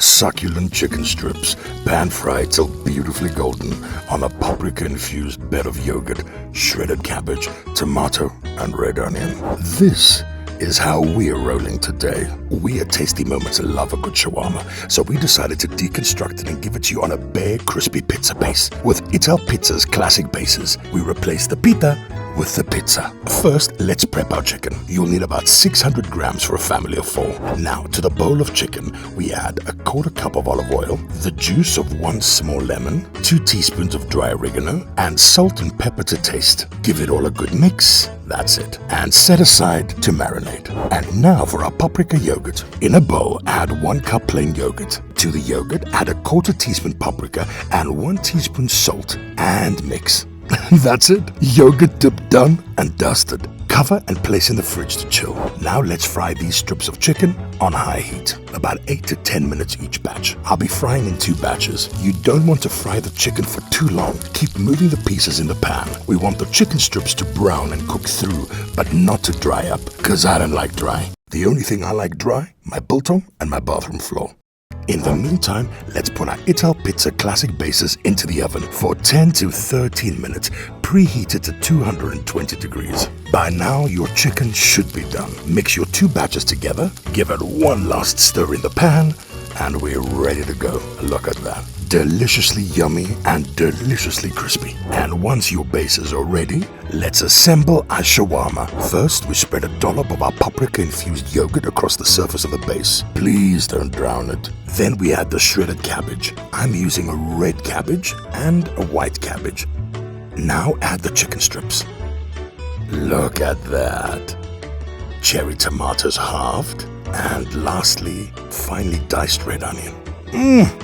succulent chicken strips, pan-fried till beautifully golden on a paprika-infused bed of yogurt, shredded cabbage, tomato, and red onion. This is how we're rolling today. We at Tasty Moments love a good shawarma, so we decided to deconstruct it and give it to you on a bare, crispy pizza base. With Ital Pizza's classic bases, we replace the pita with the pizza. First, let's prep our chicken. You'll need about 600 grams for a family of 4. Now, to the bowl of chicken, we add a quarter cup of olive oil, the juice of 1 small lemon, 2 teaspoons of dry oregano, and salt and pepper to taste. Give it all a good mix. That's it. And set aside to marinate. And now for our paprika yogurt. In a bowl, add 1 cup plain yogurt. To the yogurt, add a quarter teaspoon paprika and 1 teaspoon salt and mix. That's it. Yogurt dip done and dusted. Cover and place in the fridge to chill. Now let's fry these strips of chicken on high heat, about 8 to 10 minutes each batch. I'll be frying in 2 batches. You don't want to fry the chicken for too long. Keep moving the pieces in the pan. We want the chicken strips to brown and cook through, but not to dry up, because I don't like dry. The only thing I like dry, my biltong and my bathroom floor. In the meantime, let's put our Ital Pizza classic bases into the oven for 10 to 13 minutes, preheated to 220 degrees. By now, your chicken should be done. Mix your 2 batches together, give it one last stir in the pan, and we're ready to go. Look at that. Deliciously yummy and deliciously crispy. And once your bases are ready, let's assemble our shawarma. First, we spread a dollop of our paprika-infused yogurt across the surface of the base. Please don't drown it. Then we add the shredded cabbage. I'm using a red cabbage and a white cabbage. Now add the chicken strips. Look at that. Cherry tomatoes halved. And lastly, finely diced red onion.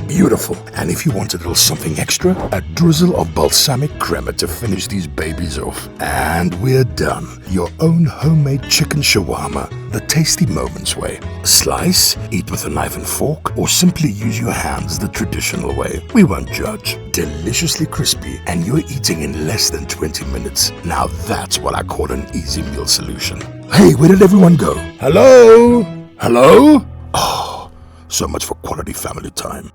Beautiful. And if you want a little something extra, a drizzle of balsamic crema to finish these babies off. And we're done. Your own homemade chicken shawarma, the Tasty Moments way. Slice, eat with a knife and fork, or simply use your hands the traditional way. We won't judge. Deliciously crispy, and you're eating in less than 20 minutes. Now that's what I call an easy meal solution. Hey, where did everyone go? Hello? Hello? Oh, so much for quality family time.